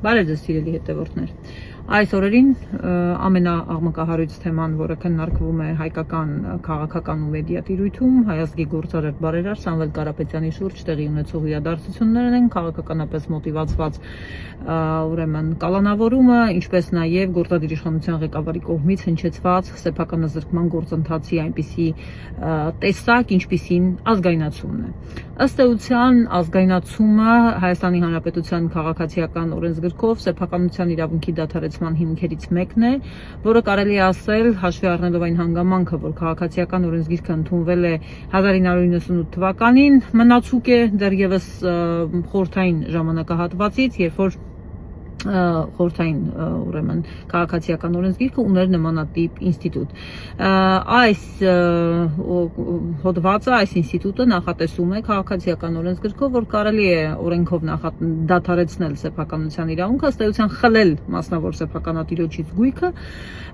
Բարև ձեզ սիրելի հետևորդներ։ Այս օրերին ամենաաղմկահարույց թեման, որը քննարկվում է հայկական քաղաքական ու մեդիա տիրույթում, հայազգի գործարար բարերար Սամվել Կարապետյանի շուրջ տեղի ունեցող իրադարձություններն են, քաղաքականապես մոտիվացված ուրեմն կալանավորումը, ինչպես նաև գործադիր իշխանության ղեկավարի կողմից հնչեցված սեփականազրկման գործընթացի այնպիսի տեսակ, ինչպիսին ազգայնացումն է։ Ըստ էության ազգայնացումը Հայաստանի Հանրապետության քաղաքացիական օրենսգրքով սեփականության իրավունքի դադարեցման հիմքերից մեկն է, որը կարելի է ասել, հաշվի առնելով այն հանգամանքը, որ քաղաքացիական օրենսգիրքը ընդունվել է 1998 թվականին, մնացուկ է դեռևս խորհրդային ժամանակահատվածից, երբ որ խորհրդային ուրեմն քաղաքացիական օրենսգիրքը ուներ նմանատիպ ինստիտուտ։ Այս հոդվածը, այս ինստիտուտը նախատեսում է քաղաքացիական օրենսգրքով, որ կարելի է օրենքով դադարեցնել սեփականության իրավունքը, ըստ էության խլել մասնավոր սեփականատիրոջից գույքը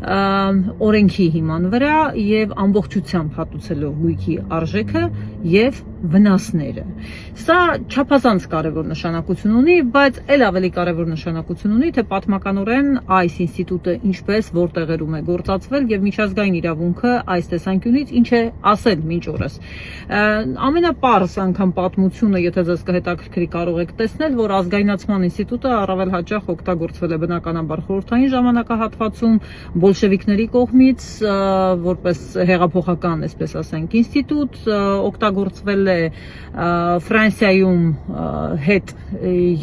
օրենքի հիման վրա եւ ամբողջությամբ հատուցելով գույքի արժեքը եւ վնասները։ Սա չափազանց կարևոր նշանակություն ունի, բայց ել ավելի կարևոր նշանակություն ունի, թե պատմականորեն այս ինստիտուտը ինչպես որտեղերում է գործածվել եւ միջազգային իրավունքը այս տեսանկյունից ինչ է ասել մինչ օրս։ Ամենապարզ անգամ պատմությունը, եթե ձեզ կհետաքրքրի, կարող եք տեսնել, որ ազգայնացման ինստիտուտը առավել հաճախ օգտագործվել է բնականաբար խորհրդային ժամանակահատվածում բոլշևիկների կողմից, որպես հեղափոխական, այսպես ասենք, ինստիտուտ, օգտագործվել է Ֆրանսիայում հետ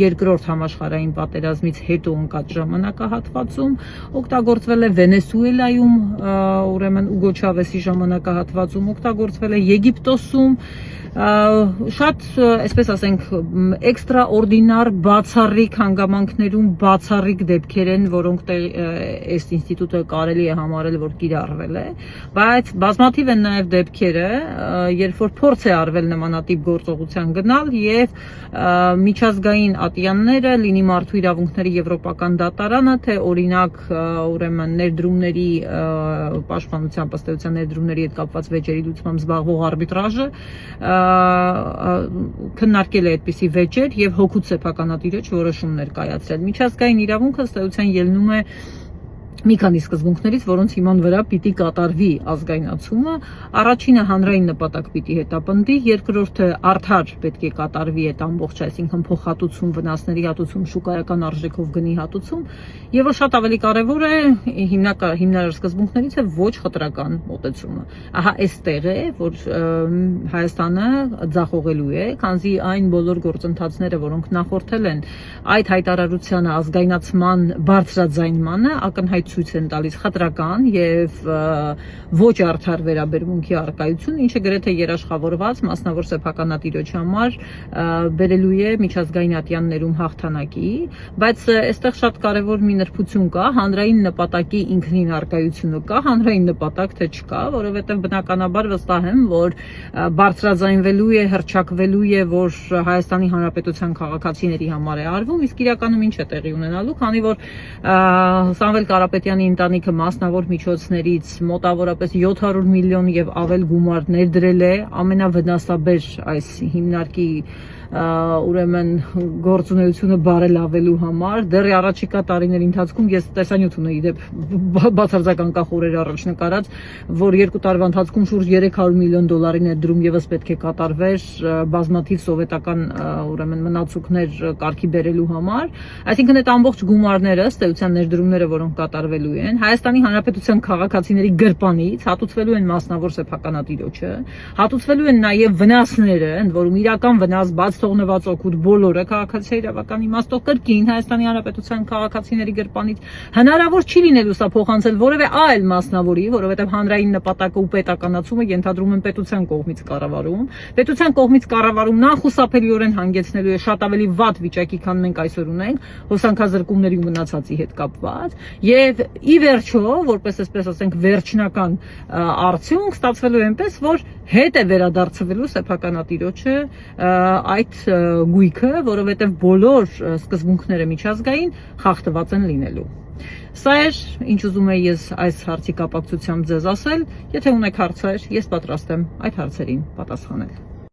երկրորդ համաշխարհային պատերազմից հետո ընկած ժամանակահատվածում, օգտագործվել է Վենեսուելայում, ուրեմն Ուգո Չավեսի ժամանակահատվածում, օգտագործվել է Եգիպտոսում, շատ, այսպես ասենք, էքստրաօրդինար բացառիկ հանգամանքներում բացառիկ դեպքեր են, որոնք այս ինստիտուտը կարելի է համարել, որ կիրառվել է, բայց բազմաթիվ են նաև դեպքերը, երբ որ փորձ է արվել նմանատիպ գործողության գնալ եւ միջազգային ատյանները, լինի մարդու իրավունքների եվրոպական դատարանը, թե օրինակ ուրեմն ներդրումների պաշտպանության ըստ ներդրումների հետ կապված վեճերի լուծմամբ զբաղվող արբիտրաժը քննարկել է այդպիսի վեճեր եւ հօգուտ սեփականատիրոջ որոշումներ կայացրել։ Միջազգային իրավունքը ըստ էության ելնում է մի քանի սկզբունքներից, որոնց հիման վրա պիտի կատարվի ազգայնացումը։ Առաջինը հանրային նպատակ պիտի հետապնդի, երկրորդը արդար պետք է կատարվի այդ ամբողջ, այսինքն փոխհատուցում, վնասների հատուցում, շուկայական արժեքով գնի հատուցում, եւ որ շատ ավելի կարեւոր է, հիմնարար սկզբունքներից է ոչ խտրական մոտեցումը։ Ահա այստեղ է, որ Հայաստանը ձախողելու է, քանզի այն բոլոր գործընթացները, որոնք նախորդել են այդ հայտարարությանը ազգայնացման բարձրաձայնմանը, ակնհայտ ցույց են տալիս խտրական եւ ոչ արդար վերաբերմունքի առկայություն, ինչը գրեթե երաշխավորված մասնավոր սեփականատիրոջ համար բերելու է միջազգային ատյաններում հաղթանակի, բայց այստեղ շատ կարևոր մի նրբություն կա, հանրային նպատակի ինքնին առկայությունը կա, հանրային նպատակ թե չկա, որովհետեւ բնականաբար վստահ եմ, որ բարձրաձայնվելու է, հռչակվելու է, որ Հայաստանի Հանրապետության քաղաքացիների համար է արվում, իսկ իրականում ինչ է տեղի ունենալու, քանի որ Սամվել Կարապետյանի ընտանիքը մասնավոր միջոցներից մոտավորապես 700 միլիոն եւ ավել գումար ներդրել է ամենավնասաբեր այս հիմնարկի ուրեմն գործունեությունը բարելավելու համար, դեռ առաջիկա տարիների ընթացքում ես տեսանյութ ունեի դեպ բացարձակ անկախ օրեր առաջ նկարած, որ 2 տարվա ընթացքում շուրջ 300 միլիոն դոլարի ներդրում եւս պետք է կատարվեր բազմաթիվ սովետական ուրեմն մնացուկներ կարգի բերելու համար, այսինքն այդ ամբողջ գումարները, ըստ էության ներդրումները, որոնք կատարվելու են, Հայաստանի Հանրապետության քաղաքացիների գրպանից հատուցվելու են մասնավոր սեփականատիրոջը, հատուցվելու են նաեւ վնասները, ընդ որում իրական վնաս բաց թողնված օգուտ բոլորը քաղաքացիական իրավական իմաստով կրկին Հայաստանի Հանրապետության քաղաքացիների գրպանից հնարավոր չի լինելու սա փոխանցել որևէ այլ մասնավորի, որովհետև հանրային նպատակը ու պետականացումը ենթադրում են պետության կողմից կառավարում։ Պետության կողմից կառավարում նախուսափելիորեն հանգեցնելու է շատ ավելի վատ վիճակի, քան մենք այսօր ունենք, հոսանքազրկումների ու մնացածի հետ կապված, եւ ի վերջո, որպես այսպես ասենք վերջնական արդյունք ստացվելու է այնպես, որ հետ է վերադարձվելու սեփականատիրոջը այդ գույքը, որովհետև բոլոր սկզբունքները միջազգային խախտված են լինելու։ Սա էր, ինչ ուզում եի ես այս հարցի կապակցությամբ ձեզ ասել, եթե ունեք հարցեր, ես պատրաստ եմ այդ հարցերին պատասխանել։